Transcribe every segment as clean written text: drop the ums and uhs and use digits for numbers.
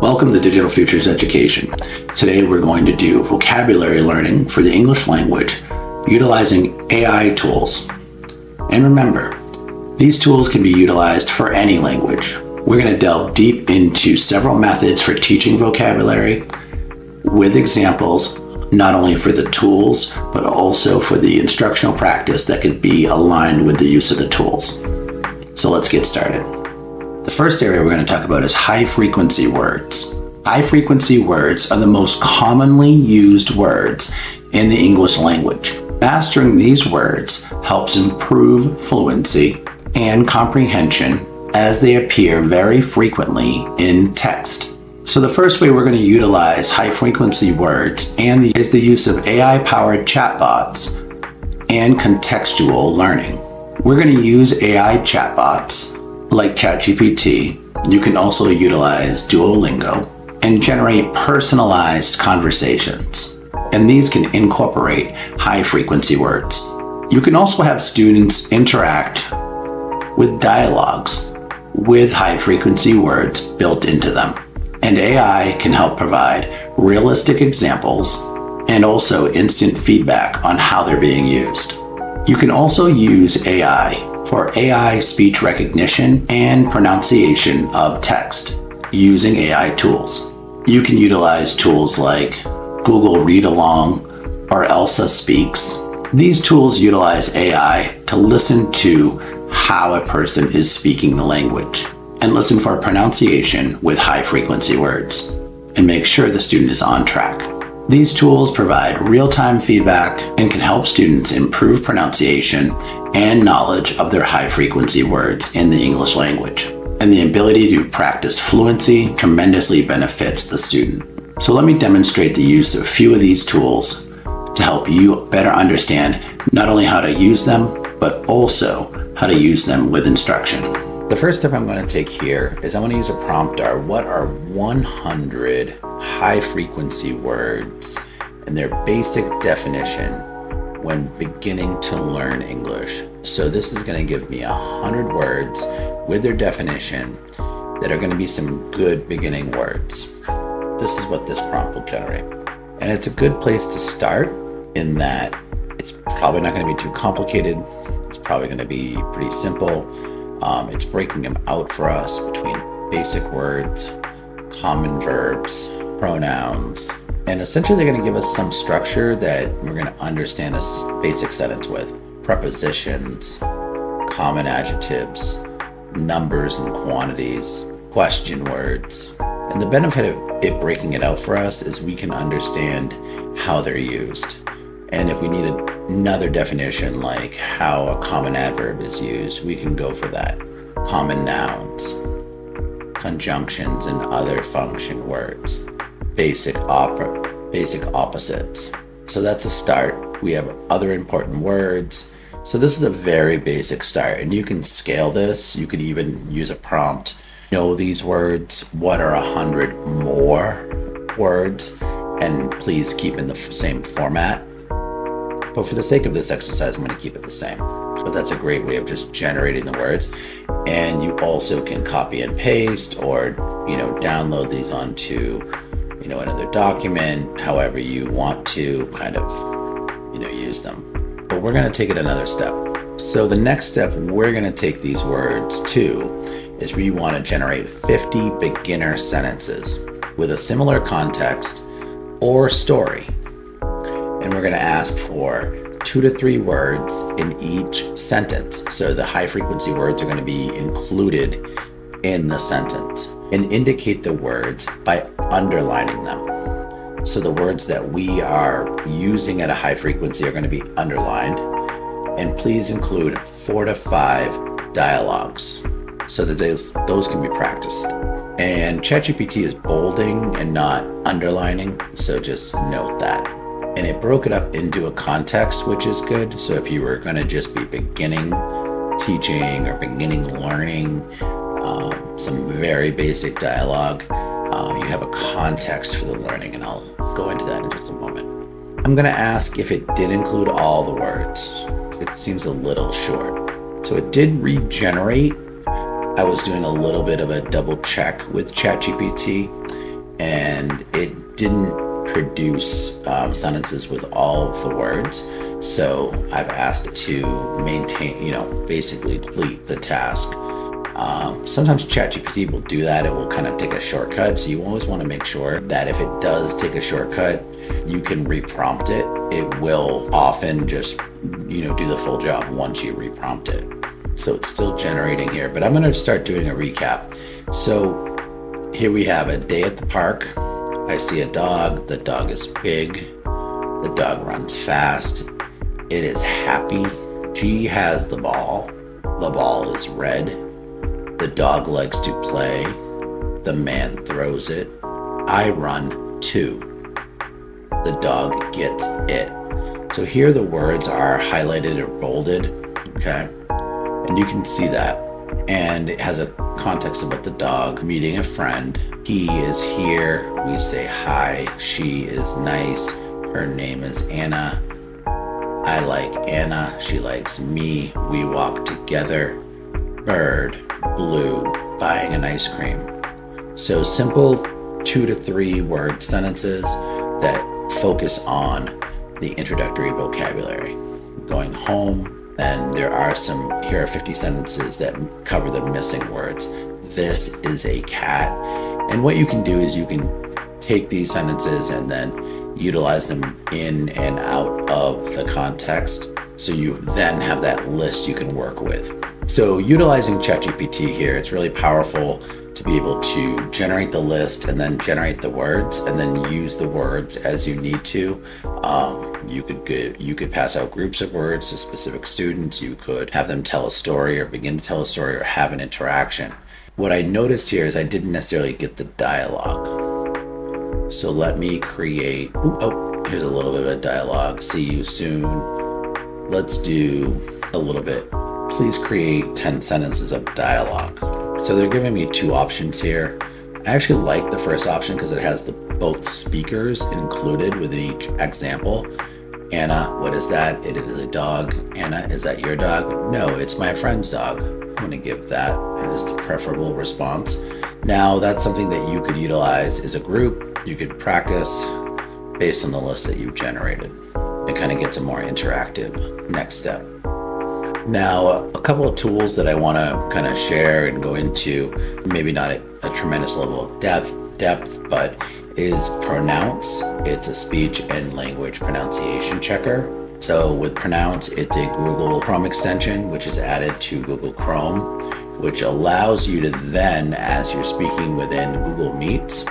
Welcome to Digital Futures Education. Today we're going to do vocabulary learning for the English language utilizing AI tools. And remember, these tools can be utilized for any language. We're going to delve deep into several methods for teaching vocabulary with examples, not only for the tools, but also for the instructional practice that can be aligned with the use of the tools. So let's get started. The first area we're going to talk about is high-frequency words. High-frequency words are the most commonly used words in the English language. Mastering these words helps improve fluency and comprehension as they appear very frequently in text. So the first way we're going to utilize high-frequency words is the use of AI-powered chatbots and contextual learning. We're going to use AI chatbots like ChatGPT. You can also utilize Duolingo and generate personalized conversations. And these can incorporate high-frequency words. You can also have students interact with dialogues with high-frequency words built into them. And AI can help provide realistic examples and also instant feedback on how they're being used. You can also use AI for AI speech recognition and pronunciation of text using AI tools. You can utilize tools like Google Read Along or Elsa Speaks. These tools utilize AI to listen to how a person is speaking the language and listen for pronunciation with high-frequency words and make sure the student is on track. These tools provide real-time feedback and can help students improve pronunciation and knowledge of their high-frequency words in the English language. And the ability to practice fluency tremendously benefits the student. So let me demonstrate the use of a few of these tools to help you better understand not only how to use them, but also how to use them with instruction. The first step I'm going to take here is I'm going to use a prompter. What are 100 high-frequency words and their basic definition when beginning to learn English? So this is going to give me 100 words with their definition that are going to be some good beginning words. This is what this prompt will generate. And it's a good place to start in that it's probably not going to be too complicated. It's probably going to be pretty simple. It's breaking them out for us between basic words, common verbs, pronouns, and essentially they're going to give us some structure that we're going to understand a basic sentence with. Prepositions, common adjectives, numbers and quantities, question words. And the benefit of it breaking it out for us is we can understand how they're used. And if we need another definition, like how a common adverb is used, we can go for that. Common nouns, conjunctions and other function words, basic opposites. So that's a start. We have other important words. So this is a very basic start, and you can scale this. You could even use a prompt. Know these words. What are 100 more words? And please keep in the same format. But for the sake of this exercise, I'm going to keep it the same. But that's a great way of just generating the words. And you also can copy and paste or, download these onto, another document, however you want to kind of, use them. But we're going to take it another step. So the next step we're going to take these words to is we want to generate 50 beginner sentences with a similar context or story. And we're going to ask for 2 to 3 words in each sentence. So the high frequency words are going to be included in the sentence, and indicate the words by underlining them. So the words that we are using at a high frequency are going to be underlined. And please include 4 to 5 dialogues so that those can be practiced. And ChatGPT is bolding and not underlining, so just note that. And it broke it up into a context, which is good. So if you were going to just be beginning teaching or beginning learning some very basic dialogue, you have a context for the learning, and I'll go into that in just a moment. I'm going to ask if it did include all the words. It seems a little short. So it did regenerate. I was doing a little bit of a double check with ChatGPT, and it didn't produce sentences with all of the words. So I've asked it to maintain, basically complete the task. Sometimes ChatGPT will do that. It will kind of take a shortcut. So you always want to make sure that if it does take a shortcut, you can reprompt it. It will often just, do the full job once you reprompt it. So it's still generating here, but I'm going to start doing a recap. So here we have a day at the park. I see a dog. The dog is big. The dog runs fast. It is happy. She has the ball. The ball is red. The dog likes to play. The man throws it. I run too. The dog gets it. So here the words are highlighted or bolded, okay? And you can see that. And it has a context about the dog meeting a friend. He is here. We say hi. She is nice. Her name is Anna. I like Anna. She likes me. We walk together. Bird, blue, buying an ice cream. So simple 2 to 3 word sentences that focus on the introductory vocabulary. Going home, and here are 50 sentences that cover the missing words. This is a cat. And what you can do is you can take these sentences and then utilize them in and out of the context. So you then have that list you can work with. So utilizing ChatGPT here, it's really powerful to be able to generate the list and then generate the words and then use the words as you need to. You could pass out groups of words to specific students. You could have them tell a story or begin to tell a story or have an interaction. What I noticed here is I didn't necessarily get the dialogue. So let me create, here's a little bit of a dialogue. See you soon. Let's do a little bit. Please create 10 sentences of dialogue. So they're giving me 2 options here. I actually like the first option because it has both speakers included within each example. Anna, what is that? It is a dog. Anna, is that your dog? No, it's my friend's dog. I'm going to give that as the preferable response. Now that's something that you could utilize as a group. You could practice based on the list that you've generated. It kind of gets a more interactive next step. Now, a couple of tools that I want to kind of share and go into, maybe not at a tremendous level of depth, but is Pronounce. It's a speech and language pronunciation checker. So with Pronounce, it's a Google Chrome extension, which is added to Google Chrome, which allows you to then, as you're speaking within Google Meets,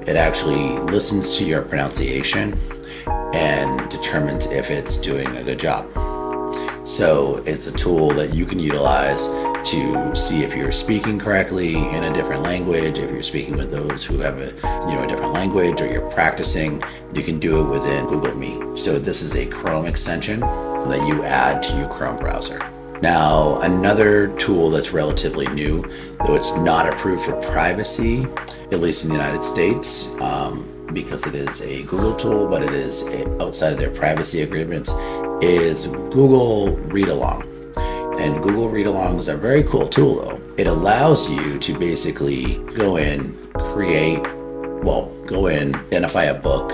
it actually listens to your pronunciation and determines if it's doing a good job. So it's a tool that you can utilize to see if you're speaking correctly in a different language, if you're speaking with those who have a different language, or you're practicing. You can do it within Google Meet. So this is a Chrome extension that you add to your Chrome browser. Now, another tool that's relatively new, though it's not approved for privacy, at least in the United States, because it is a Google tool, but it is outside of their privacy agreements, is Google Read Along. And Google Read Alongs are a very cool tool though. It allows you to basically go in, identify a book.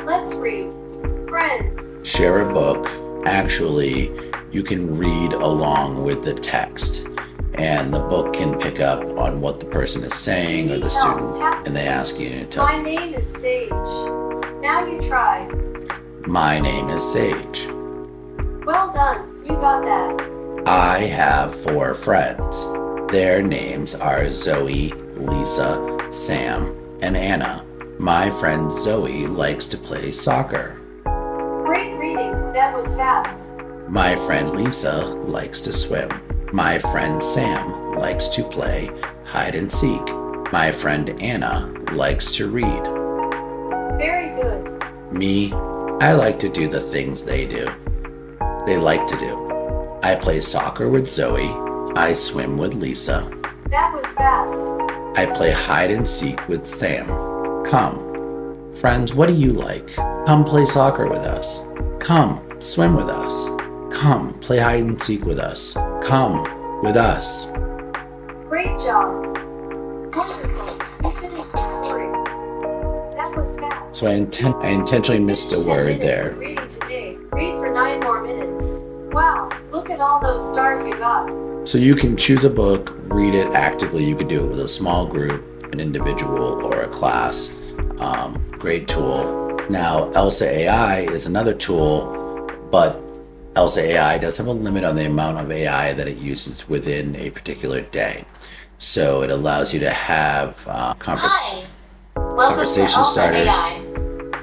Let's read. Friends. Share a book. Actually, you can read along with the text. And the book can pick up on what the person is saying or the student, and they ask you to tell. My name is Sage. Now you try. My name is Sage. Well done, you got that. I have 4 friends. Their names are Zoe, Lisa, Sam, and Anna. My friend Zoe likes to play soccer. Great reading, that was fast. My friend Lisa likes to swim. My friend Sam likes to play hide and seek. My friend Anna likes to read. Very good. Me, I like to do the things they do. They like to do. I play soccer with Zoe. I swim with Lisa. That was fast. I play hide and seek with Sam. Come. Friends, what do you like? Come play soccer with us. Come, swim with us. Come, play hide and seek with us. Come with us. Great job. Wonderful. You finished the story. was fast. So I intentionally missed a Finish 10 word minutes there. of reading today. Read for 9 more minutes. Wow, look at all those stars you got. So you can choose a book, read it actively. You could do it with a small group, an individual, or a class. Great tool. Now, Elsa AI is another tool, but Elsa AI does have a limit on the amount of AI that it uses within a particular day. So it allows you to have Hi, welcome to conversation Elsa starters. AI.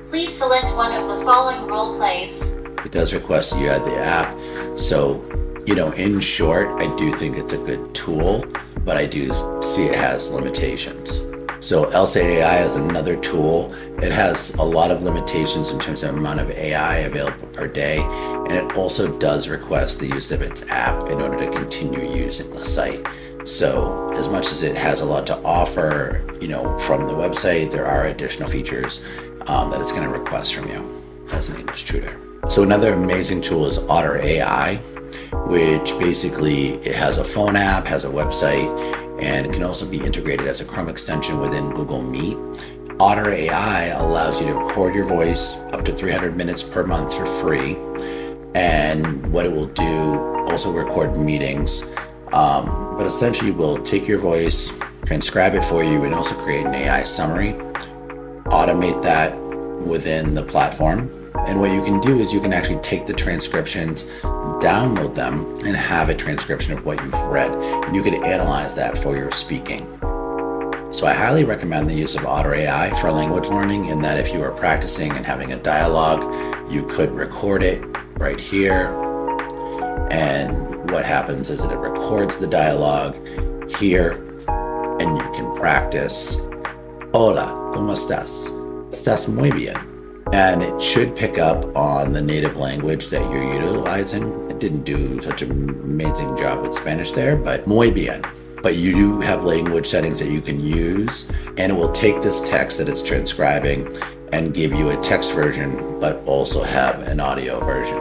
Please select one of the following role plays. It does request that you add the app. So, in short, I do think it's a good tool, but I do see it has limitations. So Elsa AI is another tool. It has a lot of limitations in terms of amount of AI available per day, and it also does request the use of its app in order to continue using the site. So as much as it has a lot to offer, from the website, there are additional features that it's going to request from you as an English tutor. So another amazing tool is Otter AI, which basically it has a phone app, has a website, and it can also be integrated as a Chrome extension within Google Meet. Otter AI allows you to record your voice up to 300 minutes per month for free. And what it will do, also record meetings, but essentially will take your voice, transcribe it for you, and also create an AI summary, automate that within the platform. And what you can do is you can actually take the transcriptions, download them, and have a transcription of what you've read. And you can analyze that for your speaking. So I highly recommend the use of Otter AI for language learning, in that if you are practicing and having a dialogue, you could record it right here. And what happens is that it records the dialogue here, and you can practice. Hola, ¿cómo estás? Estás muy bien. And it should pick up on the native language that you're utilizing. It didn't do such an amazing job with Spanish there, but muy bien. But you do have language settings that you can use, and it will take this text that it's transcribing and give you a text version, but also have an audio version.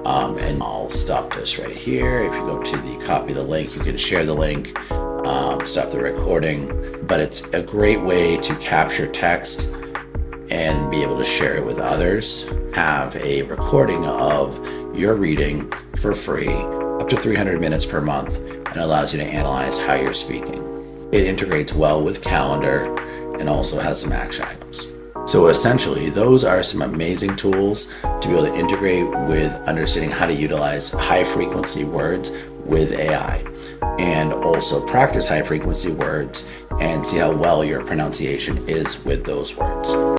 And I'll stop this right here. If you go to the copy the link, you can share the link, stop the recording. But it's a great way to capture text and be able to share it with others. Have a recording of your reading for free, up to 300 minutes per month, and allows you to analyze how you're speaking. It integrates well with calendar and also has some action items. So essentially, those are some amazing tools to be able to integrate with understanding how to utilize high frequency words with AI, and also practice high frequency words and see how well your pronunciation is with those words.